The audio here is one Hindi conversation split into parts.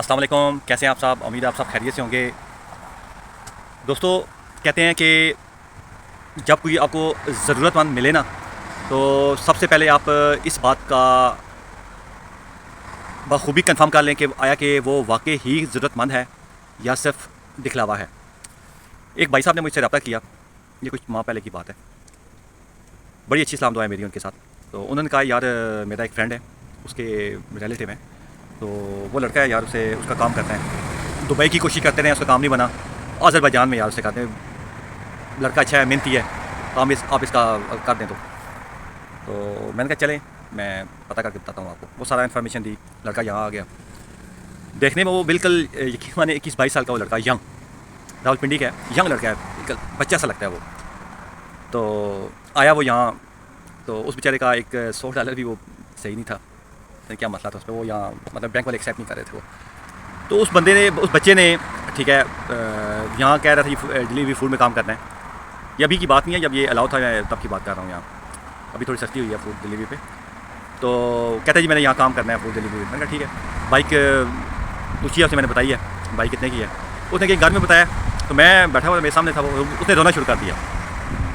अस्सलाम वालेकुम, कैसे हैं आप साहब। उम्मीद है आप सब खैरियत से होंगे। दोस्तों, कहते हैं कि जब कोई आपको ज़रूरतमंद मिले ना, तो सबसे पहले आप इस बात का बखूबी कंफर्म कर लें कि आया कि वो वाकई ही ज़रूरतमंद है या सिर्फ दिखलावा है। एक भाई साहब ने मुझसे रब्ता किया, ये कुछ माह पहले की बात है। बड़ी अच्छी सलाम दुआएं मेरी उनके साथ। तो उन्होंने कहा, यार मेरा एक फ्रेंड है, उसके रिलेटिव हैं, तो वो लड़का है यार, उसे उसका काम करता है, दुबई की कोशिश करते रहे, उसका काम नहीं बना। अज़रबैजान में यार उसे कहते हैं लड़का अच्छा है, मेहनती है, काम आप इसका कर दें। तो मैंने कहा चलें, मैं पता करके बताता हूँ आपको। वो सारा इन्फॉर्मेशन दी, लड़का यहाँ आ गया। देखने में वो बिल्कुल यकीन माने 21-22 साल का वो लड़का, यंग, रावलपिंडी का है, यंग लड़का है, बिल्कुल बच्चा सा लगता है वो। तो आया वो यहाँ, तो उस बेचारे का एक $100 भी वो सही नहीं था, क्या मसला था उस पर, वो यहाँ मतलब बैंक वाले एक्सेप्ट नहीं कर रहे थे वो। तो उस बंदे ने, उस बच्चे ने, ठीक है, यहाँ कह रहा था ये डिलीवरी फूड में काम करना है। ये अभी की बात नहीं है, जब ये अलाउ था मैं तब की बात कर रहा हूँ। यहाँ अभी थोड़ी सस्ती हुई है फूड डिलीवरी पे। तो कहता है जी मैंने यहाँ काम करना है फूड डिलीवरी। मैंने कहा ठीक है, बाइक पूछी है उसने, मैंने बताई है बाइक कितने की है। उसने कहीं घर में बताया, तो मैं बैठा हुआ मेरे सामने था वो, उसने रोना शुरू कर दिया।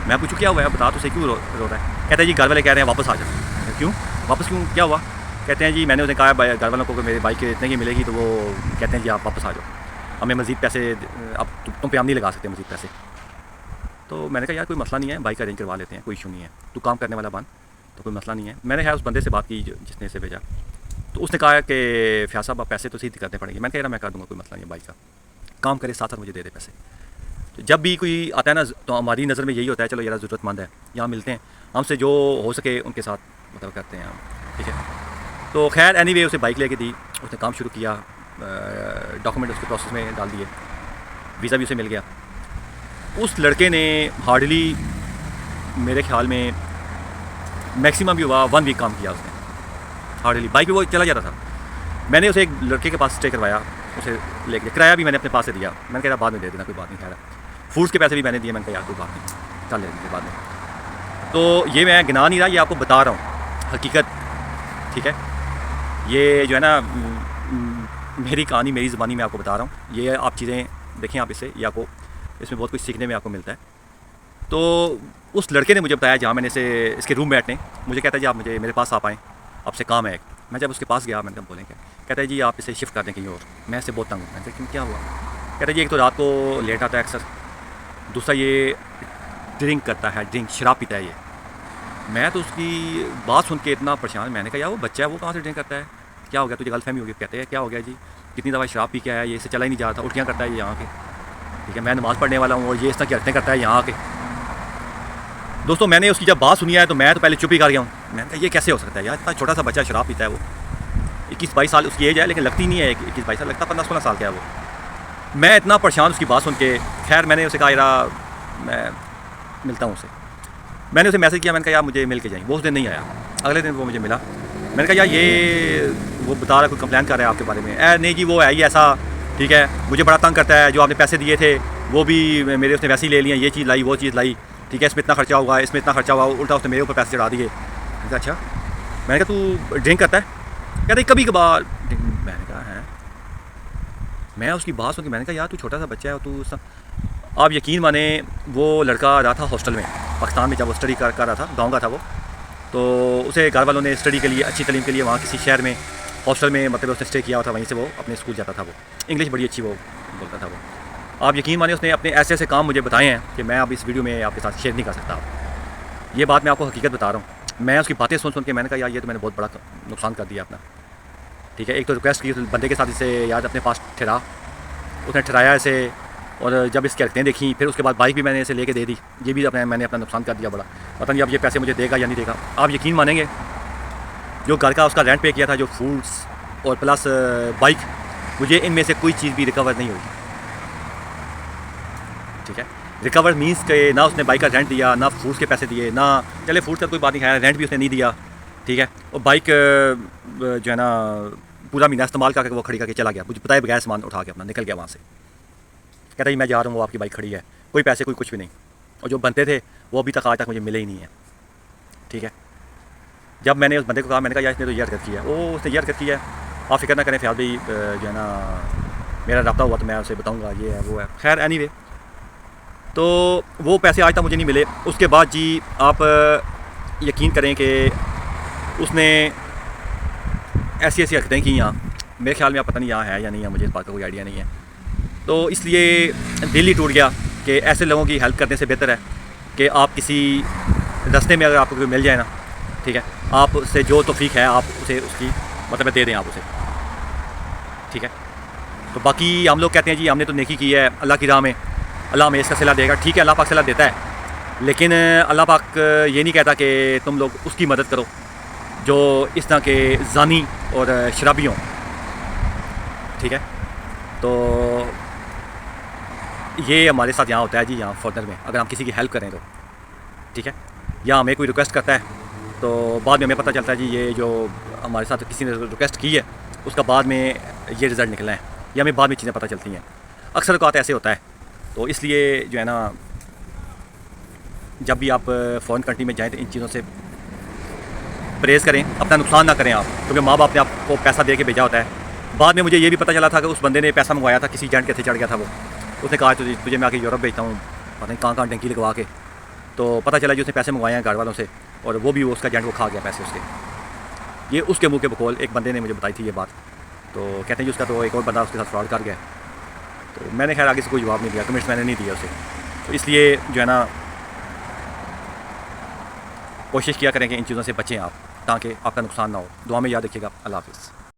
मैं पूछूँ क्या हुआ है, बता, तो उसे क्यों रो रहा है। कहता है जी घर वाले कह रहे हैं वापस आ जाओ। क्यों वापस, क्यों, क्या हुआ। कहते हैं जी मैंने उन्हें कहा घर वालों को कि मेरी बाइक इतने की मिलेगी, तो वो कहते हैं जी आप वापस आ जाओ, हमें मज़ीद पैसे, अब तुम पे हम नहीं लगा सकते मज़ीद पैसे। तो मैंने कहा यार कोई मसला नहीं है, बाइक अरेंज करवा लेते हैं, कोई इशू नहीं है, तू काम करने वाला बन, तो कोई मसला नहीं है। मैंने है उस बंदे से बात की जिसने इसे भेजा। तो उसने कहा कि फ़याज साहब आप पैसे तो सीधे करने पड़ेंगे। मैंने कहा यार मैं कर दूँगा, कोई मसला नहीं है, बाइक का काम करे, साथ साथ मुझे दे दे पैसे। तो जब भी कोई आता है ना, तो हमारी नज़र में यही होता है, चलो यार ज़रूरतमंद है, यहाँ मिलते हैं, हमसे जो हो सके उनके साथ मतलब करते हैं हम, ठीक है। तो खैर एनीवे उसे बाइक लेके दी, उसने काम शुरू किया, डॉक्यूमेंट उसके प्रोसेस में डाल दिए, वीज़ा भी उसे मिल गया। उस लड़के ने हार्डली मेरे ख्याल में मैक्सिमम भी हुआ 1 वीक काम किया उसने, हार्डली। बाइक पे वो चला जाता था। मैंने उसे एक लड़के के पास स्टे करवाया, उसे लेके किराया भी मैंने अपने पास से दिया। मैंने कहा बाद में दे देना, कोई बात नहीं। खैर फूड्स के पैसे भी मैंने दिए। मैंने कहा यार कोई बात नहीं, चल लेंगे बाद में। तो ये मैं गिना नहीं रहा, ये आपको बता रहा हूँ हकीकत, ठीक है। ये जो है ना मेरी कहानी, मेरी ज़बानी में आपको बता रहा हूँ। ये आप चीज़ें देखें, आप इससे, ये आपको इसमें बहुत कुछ सीखने में आपको मिलता है। तो उस लड़के ने मुझे बताया, जहाँ मैंने इसे, इसके रूममेट ने मुझे कहता है जी आप मुझे मेरे पास आप आएँ, आपसे काम है एक। मैं जब उसके पास गया, मैंने कहा बोलें क्या। कहता है जी आप इसे शिफ्ट कर दें कहीं और। मैं इससे बहुत तंग हूँ। मैंने कहा क्यों, क्या हुआ। कहता है जी एक तो रात को लेट आता है अक्सर, दूसरा ये ड्रिंक करता है, ड्रिंक शराब पीता है ये। मैं तो उसकी बात सुन के इतना परेशान। मैंने कहा यार वो बच्चा है, वो कहाँ से ड्रिंक करता है, क्या हो गया तुझे, गलतफहमी होगी। कहते हैं क्या हो गया जी, कितनी दफ़ा शराब पी के आया, ये इसे चला ही नहीं जा रहा था, उल्टियाँ करता है ये यहाँ के, ठीक है। मैं नमाज़ पढ़ने वाला हूँ और ये इस तरह की हरकतें करता है यहाँ के। दोस्तों मैंने उसकी जब बात सुनी है, तो मैं तो पहले चुप ही कर गया हूँ। मैंने कहा ये कैसे हो सकता है यार, इतना छोटा सा बच्चा शराब पीता है। वो 21-22 साल उसकी एज है, लेकिन लगती नहीं है 21-22 साल, लगता 15-16 साल का है वो। मैं इतना परेशान उसकी बात सुन के, खैर मैंने उसे कहा यार मैं मिलता हूँ उसे। मैंने उसे मैसेज किया, मैंने कहा यार मुझे मिल के जाएँ। वो उस दिन नहीं आया, अगले दिन वो मुझे मिला। मैंने कहा यार ये वो बता रहा, कोई कंप्लेन कर रहा है आपके बारे में। नहीं जी वो है ही ऐसा, ठीक है, मुझे बड़ा तंग करता है, जो आपने पैसे दिए थे वो भी मेरे उसने वैसे ही ले लिए, ये चीज़ लाई वो चीज़ लाई, ठीक है, इसमें इतना खर्चा होगा, इसमें इतना खर्चा हुआ, उल्टा उसने मेरे ऊपर पैसे चढ़ा दिए। मैंने कहा अच्छा। मैंने कहा तू ड्रिंक करता है। कहते कभी कभार। मैंने कहा है। मैं उसकी बात सुन के मैंने कहा यार तू छोटा सा बच्चा है, तू आप यकीन माने, वो लड़का रहा था हॉस्टल में पाकिस्तान में, जब वो स्टडी कर रहा था, गाँव का था वो। तो उसे घर वालों ने स्टडी के लिए, अच्छी तालीम के लिए वहाँ किसी शहर में हॉस्टल में मतलब उसने स्टे किया हुआ था, वहीं से वो अपने स्कूल जाता था। वो इंग्लिश बड़ी अच्छी वो बोलता था वो। आप यकीन माने उसने अपने ऐसे ऐसे काम मुझे बताए हैं कि मैं अब इस वीडियो में आपके साथ शेयर नहीं कर सकता। ये बात मैं आपको हकीकत बता रहा हूँ। मैं उसकी बातें सुन के मैंने कहा यार ये तो मैंने बहुत बड़ा नुकसान कर दिया अपना, ठीक है। एक तो रिक्वेस्ट की उस बंदे के साथ, इसे यार अपने पास ठहरा, उसने ठहराया इसे। और जब इसकी हरकतें देखी, फिर उसके बाद बाइक भी मैंने इसे लेके दे दी। ये भी मैंने अपना नुकसान कर दिया बड़ा। पता नहीं अब ये पैसे मुझे देगा या नहीं देगा। आप यकीन मानेंगे, जो घर का उसका रेंट पे किया था, जो फूड्स और प्लस बाइक, मुझे इनमें से कोई चीज़ भी रिकवर नहीं हुई, ठीक है। रिकवर मीन्स के ना उसने बाइक का रेंट दिया, ना फूड्स के पैसे दिए, ना, चले फूड्स का कोई बात नहीं खाया, रेंट भी उसने नहीं दिया, ठीक है। और बाइक जो है ना पूरा महीना इस्तेमाल करके वो खड़ी करके चला गया, मुझे बताए बगैर सामान उठा के अपना निकल गया वहाँ से। कहता जी मैं जा रहा हूँ, वो आपकी बाइक खड़ी है, कोई पैसे कोई कुछ भी नहीं। और जो बनते थे वो अभी तक आज तक मुझे मिले ही नहीं है, ठीक है। जब मैंने उस बंदे को कहा, मैंने कहा यार इसने तो ये हरकत की है, उसने ये हरकत की है, आप फिक्र ना करें फ़याज़ भाई, जो है ना मेरा रब्ता हुआ तो मैं उसे बताऊँगा, ये है वो है। खैर एनीवे, तो वो पैसे आज तक मुझे नहीं मिले। उसके बाद जी आप यकीन करें कि उसने ऐसी ऐसी हरकतें की यहाँ, मेरे ख्याल में, आप पता नहीं यहाँ है या नहीं है, मुझे इस बात का कोई आइडिया नहीं है। तो इसलिए दिल ही टूट गया कि ऐसे लोगों की हेल्प करने से बेहतर है कि आप किसी रास्ते में अगर आपको कोई मिल जाए ना, ठीक है, आप उससे जो तौफीक है आप उसे उसकी मतलब दे दें आप उसे, ठीक है। तो बाकी हम लोग कहते हैं जी हमने तो नेकी की है अल्लाह की राह में, अल्लाह हमें इसका सिला देगा, ठीक है, अल्लाह पाक सिला देता है, लेकिन अल्लाह पाक ये नहीं कहता कि तुम लोग उसकी मदद करो जो इस तरह के जानी और शराबी हों, ठीक है। तो ये हमारे साथ यहाँ होता है जी, यहाँ फॉरनर में अगर हम किसी की हेल्प करें तो, ठीक है, या हमें कोई रिक्वेस्ट करता है तो बाद में हमें पता चलता है जी ये जो हमारे साथ किसी ने रिक्वेस्ट की है उसका बाद में ये रिज़ल्ट निकला है, या हमें बाद में चीज़ें पता चलती हैं। अक्सर औक़ात ऐसे होता है। तो इसलिए जो है ना, जब भी आप फ़ॉरेन कंट्री में जाएँ तो इन चीज़ों से परहेज़ करें, अपना नुकसान ना करें आप, क्योंकि माँ बाप ने आपको पैसा दे के भेजा होता है। बाद में मुझे ये भी पता चला था कि उस बंदे ने पैसा मंगवाया था, किसी एजेंट के थे चढ़ गया था वो, उसने कहा तुझे मैं आके यूरोप भेजता हूँ, पता नहीं कहाँ टंकी लगवा के। तो पता चला जी उसने पैसे मंगवाए हैं घर वालों से, और वो भी उसका एजेंट को खा गया पैसे उसके। ये उसके मुँह के बकौल एक बंदे ने मुझे बताई थी ये बात। तो कहते हैं जी उसका तो एक और बंदा उसके साथ फ्रॉड कर गया। तो मैंने खैर आगे से कोई जवाब नहीं दिया, कमेंट्स मैंने नहीं दिया उसे। तो इसलिए जो है ना, कोशिश किया करें कि इन चीज़ों से बचें आप, ताकि आपका नुकसान ना हो। दुआ में याद रखिएगा। अल्लाह हाफ़िज़।